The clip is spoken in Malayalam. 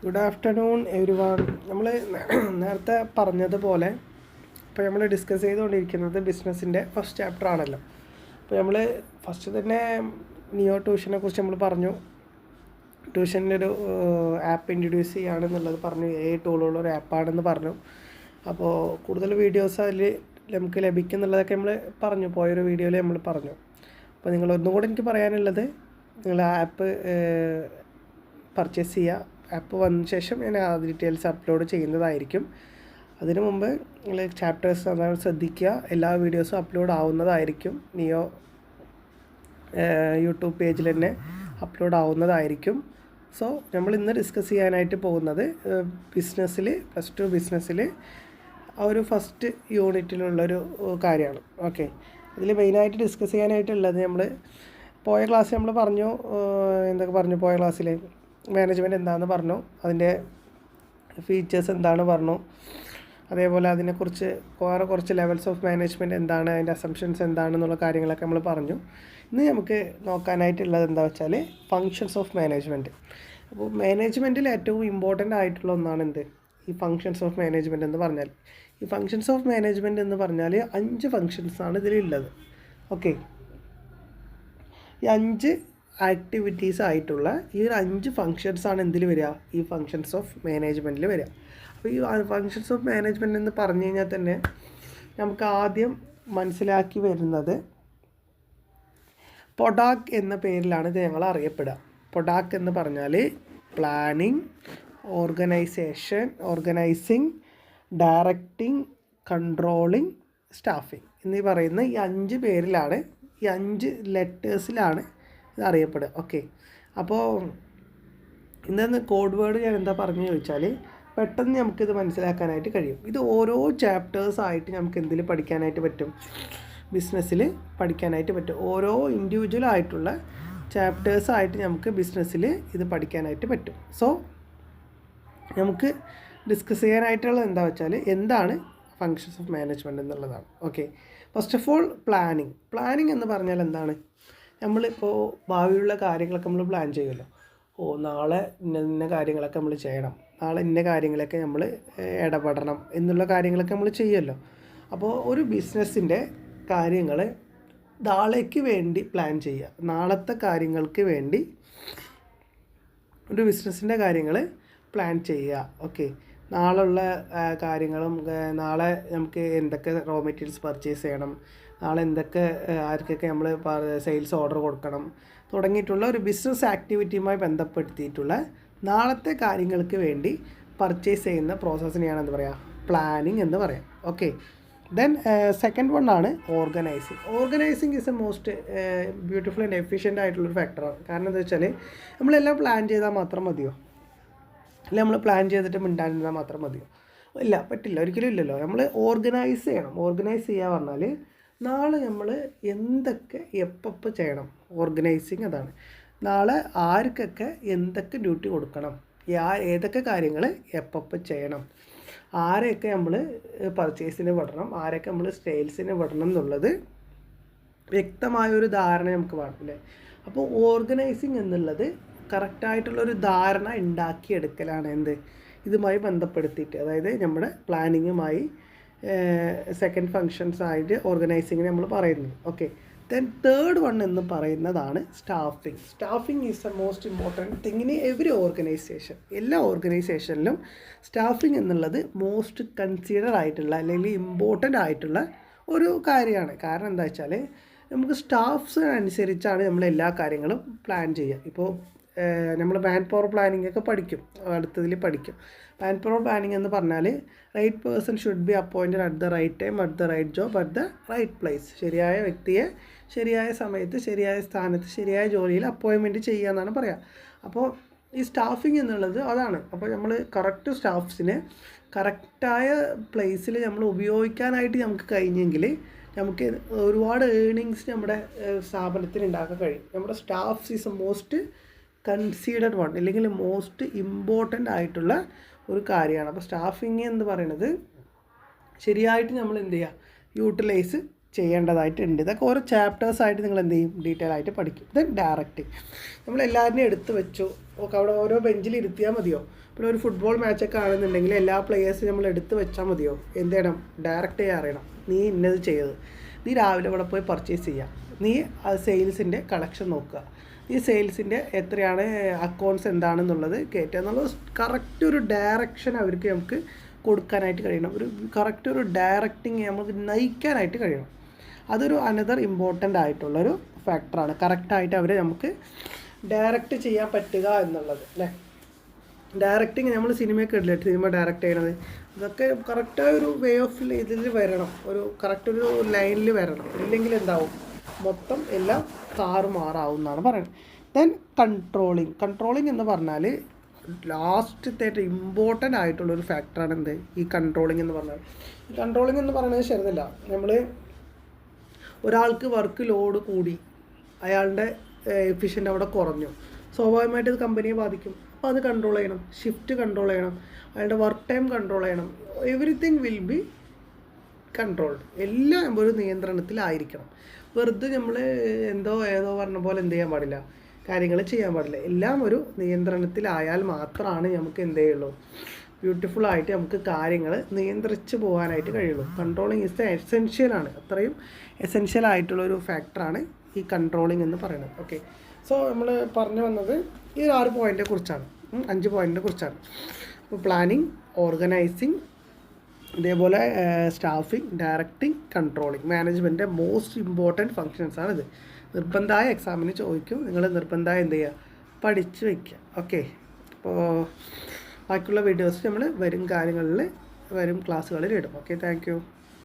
Good afternoon every one. നമ്മൾ നേരത്തെ പറഞ്ഞതുപോലെ ഇപ്പോൾ നമ്മൾ ഡിസ്കസ് ചെയ്തുകൊണ്ടിരിക്കുന്നത് ബിസിനസ്സിൻ്റെ ഫസ്റ്റ് ചാപ്റ്റർ ആണല്ലോ. അപ്പോൾ നമ്മൾ ഫസ്റ്റ് തന്നെ നിയോ ട്യൂഷനെ കുറിച്ച് നമ്മൾ പറഞ്ഞു. ട്യൂഷനിലൊരു ആപ്പ് ഇൻട്രൊഡ്യൂസ് ചെയ്യുകയാണെന്നുള്ളത് പറഞ്ഞു. ടൂളുള്ള ഒരു ആപ്പാണെന്ന് പറഞ്ഞു. അപ്പോൾ കൂടുതൽ വീഡിയോസ് അതിൽ നമുക്ക് ലഭിക്കുന്നുള്ളതൊക്കെ നമ്മൾ പറഞ്ഞു, പോയൊരു വീഡിയോയിൽ നമ്മൾ പറഞ്ഞു. അപ്പോൾ നിങ്ങളൊന്നും കൂടെ എനിക്ക് പറയാനുള്ളത്, നിങ്ങൾ ആ ആപ്പ് പർച്ചേസ് ചെയ്യുക. ആപ്പ് വന്ന ശേഷം ഞാൻ ആ ഡീറ്റെയിൽസ് അപ്ലോഡ് ചെയ്യുന്നതായിരിക്കും. അതിനു മുമ്പ് നിങ്ങൾ ചാപ്റ്റേഴ്സ് അതാണ് ശ്രദ്ധിക്കുക. എല്ലാ വീഡിയോസും അപ്ലോഡ് ആവുന്നതായിരിക്കും. നിയോ യൂട്യൂബ് പേജിൽ തന്നെ അപ്ലോഡ് ആവുന്നതായിരിക്കും. സോ നമ്മൾ ഇന്ന് ഡിസ്കസ് ചെയ്യാനായിട്ട് പോകുന്നത് ബിസിനസ്സിൽ +2 ബിസിനസ്സിൽ ആ ഒരു ഫസ്റ്റ് യൂണിറ്റിലുള്ളൊരു കാര്യമാണ്. ഓക്കെ, ഇതിൽ മെയിനായിട്ട് ഡിസ്കസ് ചെയ്യാനായിട്ടുള്ളത് നമ്മൾ പോയ ക്ലാസ്സിൽ നമ്മൾ പറഞ്ഞു. എന്തൊക്കെ പറഞ്ഞു പോയ ക്ലാസ്സിൽ? മാനേജ്മെൻറ്റ് എന്താണെന്ന് പറഞ്ഞു, അതിൻ്റെ ഫീച്ചേഴ്സ് എന്താണ് പറഞ്ഞു, അതേപോലെ അതിനെക്കുറിച്ച് വേറെ കുറച്ച് ലെവൽസ് ഓഫ് മാനേജ്മെൻറ്റ് എന്താണ്, അതിൻ്റെ അസംഷൻസ് എന്താണെന്നുള്ള കാര്യങ്ങളൊക്കെ നമ്മൾ പറഞ്ഞു. ഇന്ന് നമുക്ക് നോക്കാനായിട്ടുള്ളത് എന്താ വെച്ചാൽ ഫങ്ഷൻസ് ഓഫ് മാനേജ്മെൻറ്റ്. അപ്പോൾ മാനേജ്മെൻറ്റിൽ ഏറ്റവും ഇമ്പോർട്ടൻ്റ് ആയിട്ടുള്ള ഒന്നാണ് എന്ത്, ഈ ഫങ്ഷൻസ് ഓഫ് മാനേജ്മെൻറ്റ് എന്ന് പറഞ്ഞാൽ. ഈ ഫങ്ഷൻസ് ഓഫ് മാനേജ്മെൻറ്റ് എന്ന് പറഞ്ഞാൽ 5 ഫങ്ഷൻസാണ് ഇതിലുള്ളത്. ഓക്കെ, ഈ 5 ആക്ടിവിറ്റീസ് ആയിട്ടുള്ള ഈ ഒരു 5 ഫങ്ഷൻസാണ് എന്തിൽ വരിക, ഈ ഫങ്ഷൻസ് ഓഫ് മാനേജ്മെൻറ്റിൽ വരിക. അപ്പോൾ ഈ ഫങ്ഷൻസ് ഓഫ് മാനേജ്മെൻറ്റ് എന്ന് പറഞ്ഞു കഴിഞ്ഞാൽ തന്നെ നമുക്ക് ആദ്യം മനസ്സിലാക്കി വരുന്നത് പൊഡാക് എന്ന പേരിലാണ് ഇത് ഞങ്ങൾ അറിയപ്പെടുക. പൊഡാക് എന്ന് പറഞ്ഞാൽ planning, organising, directing, controlling, staffing എന്നീ പറയുന്ന ഈ 5 പേരിലാണ്, ഈ 5 ലെറ്റേഴ്സിലാണ് ഇത് അറിയപ്പെടുക. ഓക്കെ, അപ്പോൾ ഇന്ന് കോഡ് വേർഡ് ഞാൻ എന്താ പറഞ്ഞു ചോദിച്ചാൽ പെട്ടെന്ന് നമുക്കിത് മനസ്സിലാക്കാനായിട്ട് കഴിയും. ഇത് ഓരോ ചാപ്റ്റേഴ്സായിട്ട് നമുക്ക് എന്തിൽ പഠിക്കാനായിട്ട് പറ്റും, ബിസിനസ്സിൽ പഠിക്കാനായിട്ട് പറ്റും. ഓരോ ഇൻഡിവിജ്വൽ ആയിട്ടുള്ള ചാപ്റ്റേഴ്സായിട്ട് നമുക്ക് ബിസിനസ്സിൽ ഇത് പഠിക്കാനായിട്ട് പറ്റും. സോ നമുക്ക് ഡിസ്കസ് ചെയ്യാനായിട്ടുള്ളത് എന്താ വെച്ചാൽ എന്താണ് ഫങ്ഷൻസ് ഓഫ് മാനേജ്മെൻറ്റ് എന്നുള്ളതാണ്. Okay, first of all planning എന്ന് പറഞ്ഞാൽ എന്താണ്? നമ്മളിപ്പോൾ ഭാവിയുള്ള കാര്യങ്ങളൊക്കെ നമ്മൾ പ്ലാൻ ചെയ്യുമല്ലോ. നാളെ ഇന്ന കാര്യങ്ങളൊക്കെ നമ്മൾ ചെയ്യണം, നാളെ ഇന്ന കാര്യങ്ങളൊക്കെ നമ്മൾ ഇടപെടണം എന്നുള്ള കാര്യങ്ങളൊക്കെ നമ്മൾ ചെയ്യുമല്ലോ. അപ്പോൾ ഒരു ബിസിനസ്സിൻ്റെ കാര്യങ്ങൾ നാളേക്ക് വേണ്ടി പ്ലാൻ ചെയ്യുക, നാളത്തെ കാര്യങ്ങൾക്ക് വേണ്ടി ഒരു ബിസിനസ്സിൻ്റെ കാര്യങ്ങൾ പ്ലാൻ ചെയ്യുക. ഓക്കെ, നാളെയുള്ള കാര്യങ്ങളും നാളെ നമുക്ക് എന്തൊക്കെ റോ മെറ്റീരിയൽസ് പർച്ചേസ് ചെയ്യണം, നാളെ എന്തൊക്കെ ആർക്കൊക്കെ നമ്മൾ സെയിൽസ് ഓർഡർ കൊടുക്കണം തുടങ്ങിയിട്ടുള്ള ഒരു ബിസിനസ് ആക്ടിവിറ്റിയുമായി ബന്ധപ്പെടുത്തിയിട്ടുള്ള നാളത്തെ കാര്യങ്ങൾക്ക് വേണ്ടി പർച്ചേസ് ചെയ്യുന്ന പ്രോസസ്സിനെയാണ് എന്ത് പറയുക, പ്ലാനിങ് എന്ന് പറയാം. ഓക്കെ, ദെൻ സെക്കൻഡ് വൺ ആണ് organising is A most beautiful and efficient ആയിട്ടുള്ളൊരു ഫാക്ടറാണ്. കാരണം എന്താ വെച്ചാൽ നമ്മളെല്ലാം പ്ലാൻ ചെയ്താൽ മാത്രം മതിയോ? അല്ല, നമ്മൾ പ്ലാൻ ചെയ്തിട്ട് മിണ്ടാനിരുന്നാൽ മാത്രം മതിയോ? ഇല്ല, പറ്റില്ല, ഒരിക്കലും ഇല്ലല്ലോ. നമ്മൾ ഓർഗനൈസ് ചെയ്യണം. ഓർഗനൈസ് ചെയ്യുക പറഞ്ഞാൽ നാളെ നമ്മൾ എന്തൊക്കെ എപ്പോൾ ചെയ്യണം, ഓർഗനൈസിങ് അതാണ്. നാളെ ആർക്കൊക്കെ എന്തൊക്കെ ഡ്യൂട്ടി കൊടുക്കണം, ഏതൊക്കെ കാര്യങ്ങൾ എപ്പോൾ ചെയ്യണം, ആരെയൊക്കെ നമ്മൾ പർച്ചേസിന് വിടണം, ആരെയൊക്കെ നമ്മൾ സെയിൽസിന് വിടണം എന്നുള്ളത് വ്യക്തമായൊരു ധാരണ നമുക്ക് വേണം അല്ലേ. അപ്പോൾ ഓർഗനൈസിങ് എന്നുള്ളത് കറക്റ്റായിട്ടുള്ളൊരു ധാരണ ഉണ്ടാക്കിയെടുക്കലാണ് ഇതുമായി ബന്ധപ്പെടുത്തിയിട്ട്, അതായത് നമ്മുടെ പ്ലാനിങ്ങുമായി സെക്കൻഡ് ഫങ്ഷൻസ് ആയിട്ട് ഓർഗനൈസിങ്ങിന് നമ്മൾ പറയുന്നത്. ഓക്കെ, ദെൻ തേർഡ് വൺ എന്ന് പറയുന്നതാണ് staffing is the most important thing in every organisation. എല്ലാ ഓർഗനൈസേഷനിലും സ്റ്റാഫിങ് എന്നുള്ളത് മോസ്റ്റ് കൺസിഡർ ആയിട്ടുള്ള അല്ലെങ്കിൽ ഇമ്പോർട്ടൻ്റ് ആയിട്ടുള്ള ഒരു കാര്യമാണ്. കാരണം എന്താ വെച്ചാൽ നമുക്ക് സ്റ്റാഫ്സിനനുസരിച്ചാണ് നമ്മൾ എല്ലാ കാര്യങ്ങളും പ്ലാൻ ചെയ്യുക. ഇപ്പോൾ നമ്മൾ മാൻ പവർ പ്ലാനിങ് ഒക്കെ പഠിക്കും, അടുത്തതിൽ പഠിക്കും. മാൻ പവർ പ്ലാനിങ് എന്ന് പറഞ്ഞാൽ right person should be appointed at the right time, at the right job, at the right place. ശരിയായ വ്യക്തിയെ ശരിയായ സമയത്ത് ശരിയായ സ്ഥാനത്ത് ശരിയായ ജോലിയിൽ അപ്പോയിൻമെൻറ്റ് ചെയ്യുക എന്നാണ് പറയുക. അപ്പോൾ ഈ സ്റ്റാഫിങ് എന്നുള്ളത് അതാണ്. അപ്പോൾ നമ്മൾ കറക്റ്റ് സ്റ്റാഫ്സിനെ കറക്റ്റായ പ്ലേസിൽ നമ്മൾ ഉപയോഗിക്കാനായിട്ട് നമുക്ക് കഴിഞ്ഞെങ്കിൽ നമുക്ക് ഒരുപാട് ഏണിങ്സ് നമ്മുടെ സ്ഥാപനത്തിന് ഉണ്ടാക്കാൻ കഴിയും. നമ്മുടെ staffs is A most considered one, അല്ലെങ്കിൽ മോസ്റ്റ് ഇമ്പോർട്ടൻ്റ് ആയിട്ടുള്ള ഒരു കാര്യമാണ്. അപ്പോൾ സ്റ്റാഫിങ് എന്ന് പറയുന്നത് ശരിയായിട്ട് നമ്മൾ എന്ത് ചെയ്യുക, യൂട്ടിലൈസ് ചെയ്യേണ്ടതായിട്ടുണ്ട്. ഇതൊക്കെ ഓരോ ചാപ്റ്റേഴ്സായിട്ട് നിങ്ങൾ എന്ത് ചെയ്യും, ഡീറ്റെയിൽ ആയിട്ട് പഠിക്കും. ദെൻ ഡയറക്റ്റിംഗ്, നമ്മളെല്ലാവരിനെയും എടുത്ത് വെച്ചു. ഓക്കെ, അവിടെ ഓരോ ബെഞ്ചിൽ ഇരുത്തിയാൽ മതിയോ? ഇപ്പോൾ ഒരു ഫുട്ബോൾ മാച്ചൊക്കെ ആണെന്നുണ്ടെങ്കിൽ എല്ലാ പ്ലെയേഴ്സിനും നമ്മൾ എടുത്ത് വെച്ചാൽ മതിയോ? എന്ത് ചെയ്യണം? ഡയറക്റ്റ് ചെയ്യാൻ അറിയണം. നീ ഇന്നത് ചെയ്തത്, നീ രാവിലെ ഇവിടെ പോയി പർച്ചേസ് ചെയ്യുക, നീ സെയിൽസിൻ്റെ കളക്ഷൻ നോക്കുക, ഈ സെയിൽസിൻ്റെ എത്രയാണ്, അക്കൗണ്ട്സ് എന്താണെന്നുള്ളത് കയറ്റുക എന്നുള്ളത് കറക്റ്റ് ഒരു ഡയറക്ഷൻ അവർക്ക് നമുക്ക് കൊടുക്കാനായിട്ട് കഴിയണം. ഒരു കറക്റ്റ് ഒരു ഡയറക്റ്റിങ് നമുക്ക് നയിക്കാനായിട്ട് കഴിയണം. അതൊരു അനദർ ഇമ്പോർട്ടൻ്റ് ആയിട്ടുള്ളൊരു ഫാക്ടറാണ്. കറക്റ്റായിട്ട് അവരെ നമുക്ക് ഡയറക്റ്റ് ചെയ്യാൻ പറ്റുക എന്നുള്ളത് അല്ലേ. ഡയറക്റ്റിങ് നമ്മൾ സിനിമയൊക്കെ ഇടില്ല, സിനിമ ഡയറക്റ്റ് ചെയ്യണത്, ഇതൊക്കെ കറക്റ്റായ ഒരു വേ ഓഫ് ഇതിൽ വരണം, ഒരു കറക്റ്റ് ഒരു ലൈനിൽ വരണം. ഇല്ലെങ്കിൽ എന്താവും, മൊത്തം എല്ലാം താറുമാറാവും എന്നാണ് പറയുന്നത്. ദെൻ കൺട്രോളിങ് എന്ന് പറഞ്ഞാൽ ലാസ്റ്റത്തെ ഇമ്പോർട്ടൻ്റ് ആയിട്ടുള്ളൊരു ഫാക്ടറാണ് എന്ത്, ഈ കൺട്രോളിങ് എന്ന് പറഞ്ഞാൽ. ഈ കൺട്രോളിങ് എന്ന് പറയുന്നത് ശരിയല്ല. നമ്മൾ ഒരാൾക്ക് വർക്ക് ലോഡ് കൂടി, അയാളുടെ എഫിഷ്യൻ്റ് അവിടെ കുറഞ്ഞു, സ്വാഭാവികമായിട്ട് ഇത് കമ്പനിയെ ബാധിക്കും. അപ്പോൾ അത് കൺട്രോൾ ചെയ്യണം, ഷിഫ്റ്റ് കൺട്രോൾ ചെയ്യണം, അയാളുടെ വർക്ക് ടൈം കൺട്രോൾ ചെയ്യണം. Everything will be controlled. എല്ലാം ഒരു നിയന്ത്രണത്തിലായിരിക്കണം. വെറുതെ നമ്മൾ ഏതോ പറഞ്ഞ പോലെ എന്ത് ചെയ്യാൻ പാടില്ല, കാര്യങ്ങൾ ചെയ്യാൻ പാടില്ല. എല്ലാം ഒരു നിയന്ത്രണത്തിലായാൽ മാത്രമാണ് നമുക്ക് എന്ത് ചെയ്യുള്ളൂ, ബ്യൂട്ടിഫുള്ളായിട്ട് നമുക്ക് കാര്യങ്ങൾ നിയന്ത്രിച്ച് പോകാനായിട്ട് കഴിയുള്ളൂ. കൺട്രോളിങ് ഇസ് എസെൻഷ്യലാണ്, അത്രയും എസെൻഷ്യൽ ആയിട്ടുള്ളൊരു ഫാക്ടറാണ് ഈ കൺട്രോളിങ് എന്ന് പറയുന്നത്. ഓക്കെ, സോ നമ്മൾ പറഞ്ഞു വന്നത് ഈ 6 പോയിൻറ്റിനെ കുറിച്ചാണ്, 5 പോയിൻറ്റിനെ കുറിച്ചാണ്. അപ്പോൾ പ്ലാനിങ്, ഓർഗനൈസിങ്, ഇതേപോലെ സ്റ്റാഫിങ്, ഡയറക്റ്റിംഗ്, കൺട്രോളിങ്, മാനേജ്മെൻറ്റിൻ്റെ മോസ്റ്റ് ഇമ്പോർട്ടൻറ്റ് ഫങ്ഷൻസാണിത്. നിർബന്ധമായ എക്സാമിന് ചോദിക്കും, നിങ്ങൾ നിർബന്ധമായി എന്ത് ചെയ്യുക, പഠിച്ച് വയ്ക്കുക. ഓക്കെ, അപ്പോൾ ബാക്കിയുള്ള വീഡിയോസ് നമ്മൾ വരും ക്ലാസ്സുകളിൽ ഇടും. Okay, thank you.